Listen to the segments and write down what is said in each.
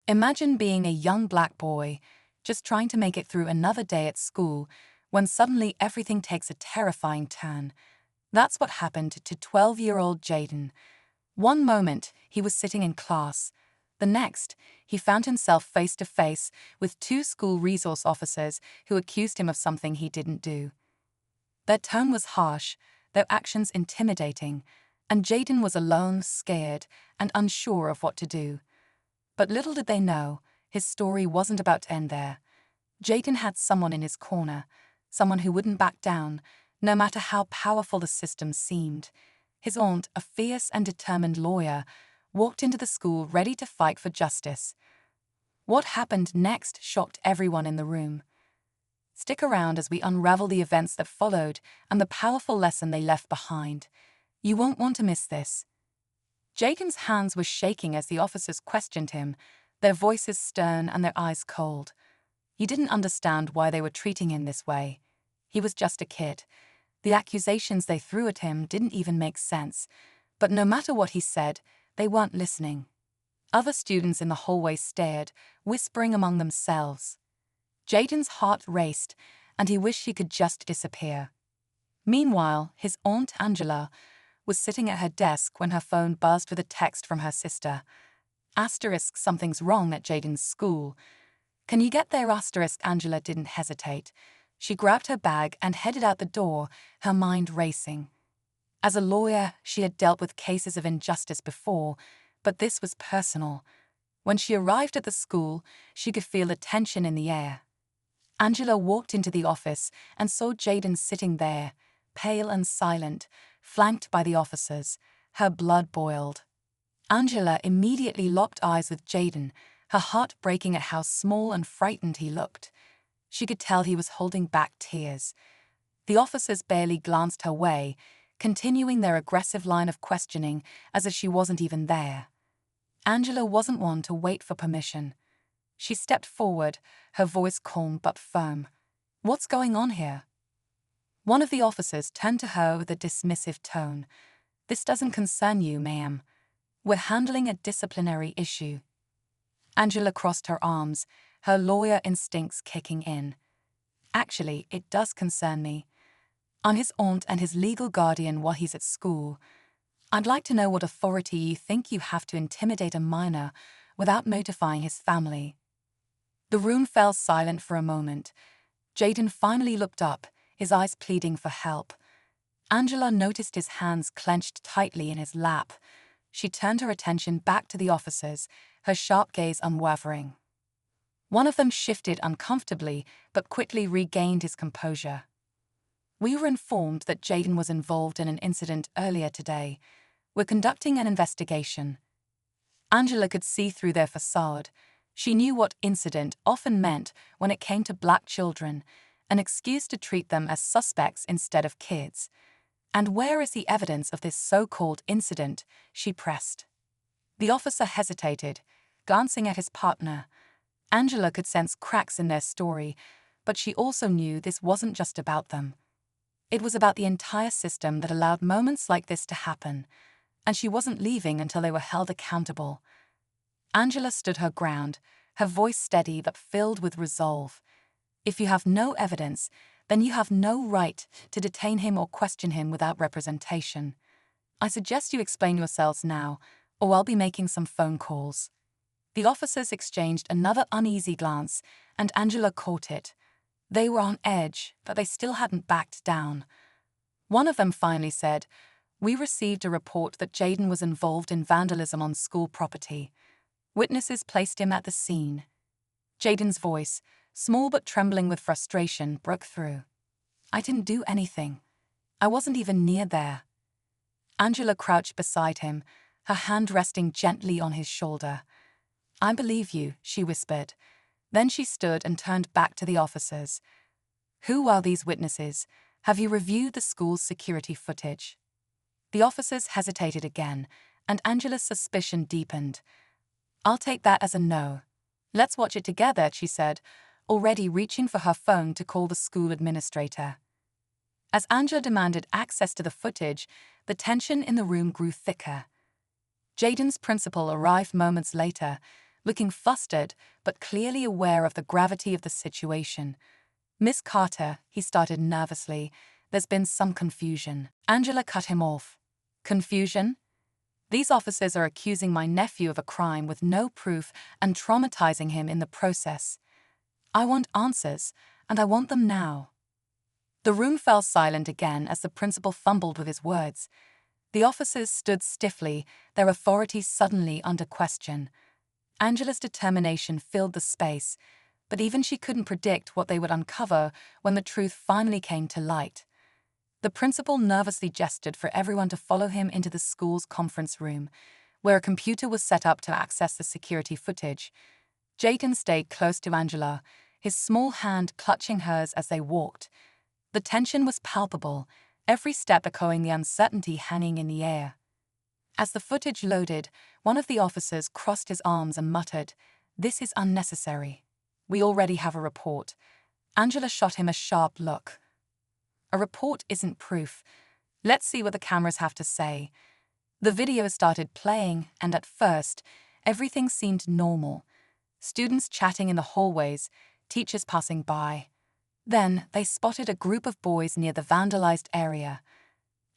Imagine being a young black boy, just trying to make it through another day at school, when suddenly everything takes a terrifying turn. That's what happened to 12-year-old Jaden. One moment, he was sitting in class. The next, he found himself face to face with two school resource officers who accused him of something he didn't do. Their tone was harsh, their actions intimidating, and Jaden was alone, scared, and unsure of what to do. But little did they know, his story wasn't about to end there. Jaden had someone in his corner, someone who wouldn't back down, no matter how powerful the system seemed. His aunt, a fierce and determined lawyer, walked into the school ready to fight for justice. What happened next shocked everyone in the room. Stick around as we unravel the events that followed and the powerful lesson they left behind. You won't want to miss this. Jaden's hands were shaking as the officers questioned him, their voices stern and their eyes cold. He didn't understand why they were treating him this way. He was just a kid. The accusations they threw at him didn't even make sense, but no matter what he said, they weren't listening. Other students in the hallway stared, whispering among themselves. Jaden's heart raced, and he wished he could just disappear. Meanwhile, his aunt Angela was sitting at her desk when her phone buzzed with a text from her sister. Asterisk, something's wrong at Jaden's school. Can you get there? Asterisk. Angela didn't hesitate. She grabbed her bag and headed out the door, her mind racing. As a lawyer, she had dealt with cases of injustice before, but this was personal. When she arrived at the school, she could feel the tension in the air. Angela walked into the office and saw Jaden sitting there, pale and silent, flanked by the officers. Her blood boiled. Angela immediately locked eyes with Jaden, her heart breaking at how small and frightened he looked. She could tell he was holding back tears. The officers barely glanced her way, continuing their aggressive line of questioning as if she wasn't even there. Angela wasn't one to wait for permission. She stepped forward, her voice calm but firm. "What's going on here?" One of the officers turned to her with a dismissive tone. "This doesn't concern you, ma'am. We're handling a disciplinary issue." Angela crossed her arms, her lawyer instincts kicking in. "Actually, it does concern me. I'm his aunt and his legal guardian while he's at school. I'd like to know what authority you think you have to intimidate a minor without notifying his family." The room fell silent for a moment. Jaden finally looked up, his eyes pleading for help. Angela noticed his hands clenched tightly in his lap. She turned her attention back to the officers, her sharp gaze unwavering. One of them shifted uncomfortably, but quickly regained his composure. "We were informed that Jaden was involved in an incident earlier today. We're conducting an investigation." Angela could see through their facade. She knew what incident often meant when it came to black children, an excuse to treat them as suspects instead of kids. "And where is the evidence of this so-called incident?" she pressed. The officer hesitated, glancing at his partner. Angela could sense cracks in their story, but she also knew this wasn't just about them. It was about the entire system that allowed moments like this to happen, and she wasn't leaving until they were held accountable. Angela stood her ground, her voice steady but filled with resolve. "If you have no evidence, then you have no right to detain him or question him without representation. I suggest you explain yourselves now, or I'll be making some phone calls." The officers exchanged another uneasy glance, and Angela caught it. They were on edge, but they still hadn't backed down. One of them finally said, "We received a report that Jaden was involved in vandalism on school property. Witnesses placed him at the scene." Jaden's voice, small but trembling with frustration, broke through. "I didn't do anything. I wasn't even near there." Angela crouched beside him, her hand resting gently on his shoulder. "I believe you," she whispered. Then she stood and turned back to the officers. "Who are these witnesses? Have you reviewed the school's security footage?" The officers hesitated again, and Angela's suspicion deepened. "I'll take that as a no. Let's watch it together," she said, already reaching for her phone to call the school administrator. As Angela demanded access to the footage, the tension in the room grew thicker. Jaden's principal arrived moments later, looking flustered but clearly aware of the gravity of the situation. "Miss Carter," he started nervously, "there's been some confusion." Angela cut him off. "Confusion? These officers are accusing my nephew of a crime with no proof and traumatizing him in the process. I want answers, and I want them now." The room fell silent again as the principal fumbled with his words. The officers stood stiffly, their authority suddenly under question. Angela's determination filled the space, but even she couldn't predict what they would uncover when the truth finally came to light. The principal nervously gestured for everyone to follow him into the school's conference room, where a computer was set up to access the security footage. Jayden stayed close to Angela, his small hand clutching hers as they walked. The tension was palpable, every step echoing the uncertainty hanging in the air. As the footage loaded, one of the officers crossed his arms and muttered, "This is unnecessary. We already have a report." Angela shot him a sharp look. "A report isn't proof. Let's see what the cameras have to say." The video started playing, and at first, everything seemed normal. Students chatting in the hallways, teachers passing by. Then they spotted a group of boys near the vandalized area.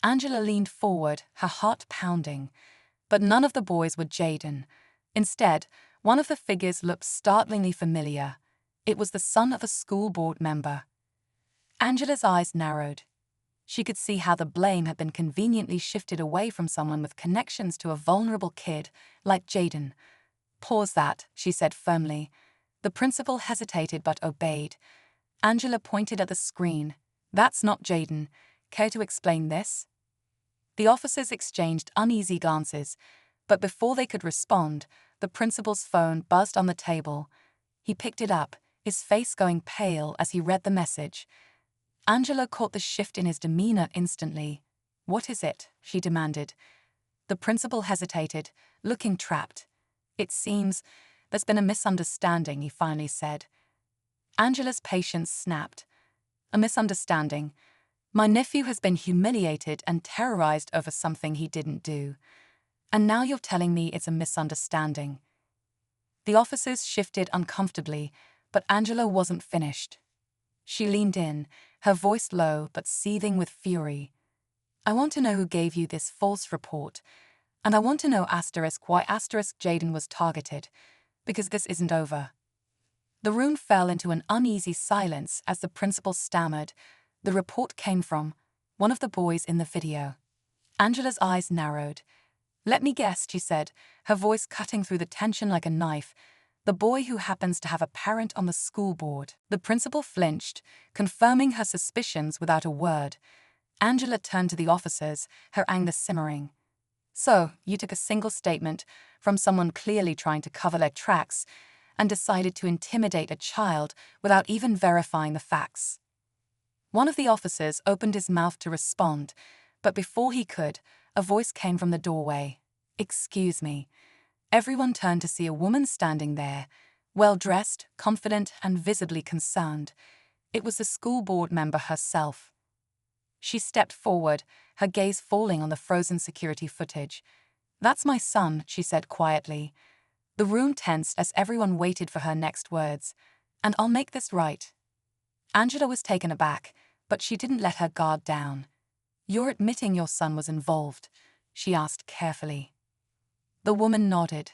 Angela leaned forward, her heart pounding. But none of the boys were Jayden. Instead, one of the figures looked startlingly familiar. It was the son of a school board member. Angela's eyes narrowed. She could see how the blame had been conveniently shifted away from someone with connections to a vulnerable kid like Jayden. "Pause that," she said firmly. The principal hesitated but obeyed. Angela pointed at the screen. "That's not Jayden. Care to explain this?" The officers exchanged uneasy glances, but before they could respond, the principal's phone buzzed on the table. He picked it up, his face going pale as he read the message. Angela caught the shift in his demeanor instantly. "What is it?" she demanded. The principal hesitated, looking trapped. "It seems there's been a misunderstanding," he finally said. Angela's patience snapped. "A misunderstanding? My nephew has been humiliated and terrorized over something he didn't do. And now you're telling me it's a misunderstanding." The officers shifted uncomfortably, but Angela wasn't finished. She leaned in, her voice low but seething with fury. "I want to know who gave you this false report, and I want to know why Jayden was targeted, because this isn't over." The room fell into an uneasy silence as the principal stammered. "The report came from one of the boys in the video." Angela's eyes narrowed. "Let me guess," she said, her voice cutting through the tension like a knife. "The boy who happens to have a parent on the school board." The principal flinched, confirming her suspicions without a word. Angela turned to the officers, her anger simmering. "So, you took a single statement from someone clearly trying to cover their tracks and decided to intimidate a child without even verifying the facts." One of the officers opened his mouth to respond, but before he could, a voice came from the doorway. "Excuse me." Everyone turned to see a woman standing there, well-dressed, confident, and visibly concerned. It was the school board member herself. She stepped forward, her gaze falling on the frozen security footage. "That's my son," she said quietly. The room tensed as everyone waited for her next words. "And I'll make this right." Angela was taken aback, but she didn't let her guard down. "You're admitting your son was involved?" she asked carefully. The woman nodded.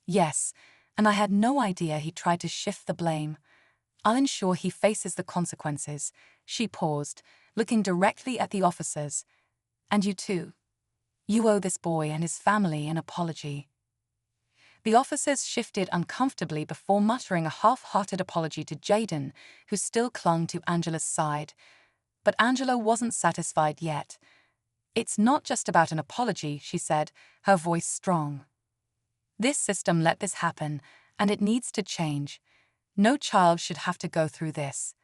"Yes, and I had no idea he tried to shift the blame. I'll ensure he faces the consequences." She paused, looking directly at the officers. "And you too. You owe this boy and his family an apology." The officers shifted uncomfortably before muttering a half-hearted apology to Jayden, who still clung to Angela's side. But Angela wasn't satisfied yet. "It's not just about an apology," she said, her voice strong. "This system let this happen, and it needs to change. No child should have to go through this."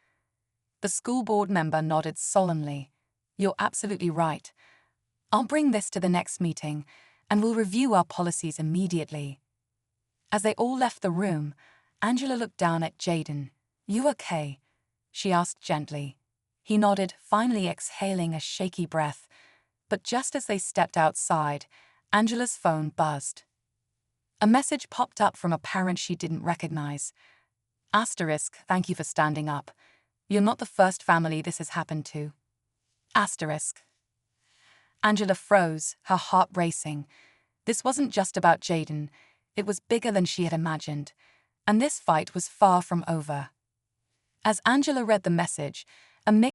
The school board member nodded solemnly. "You're absolutely right. I'll bring this to the next meeting, and we'll review our policies immediately." As they all left the room, Angela looked down at Jayden. "You okay?" she asked gently. He nodded, finally exhaling a shaky breath. But just as they stepped outside, Angela's phone buzzed. A message popped up from a parent she didn't recognize. Asterisk, thank you for standing up. You're not the first family this has happened to. Asterisk. Angela froze, her heart racing. This wasn't just about Jayden. It was bigger than she had imagined. And this fight was far from over. As Angela read the message, a mix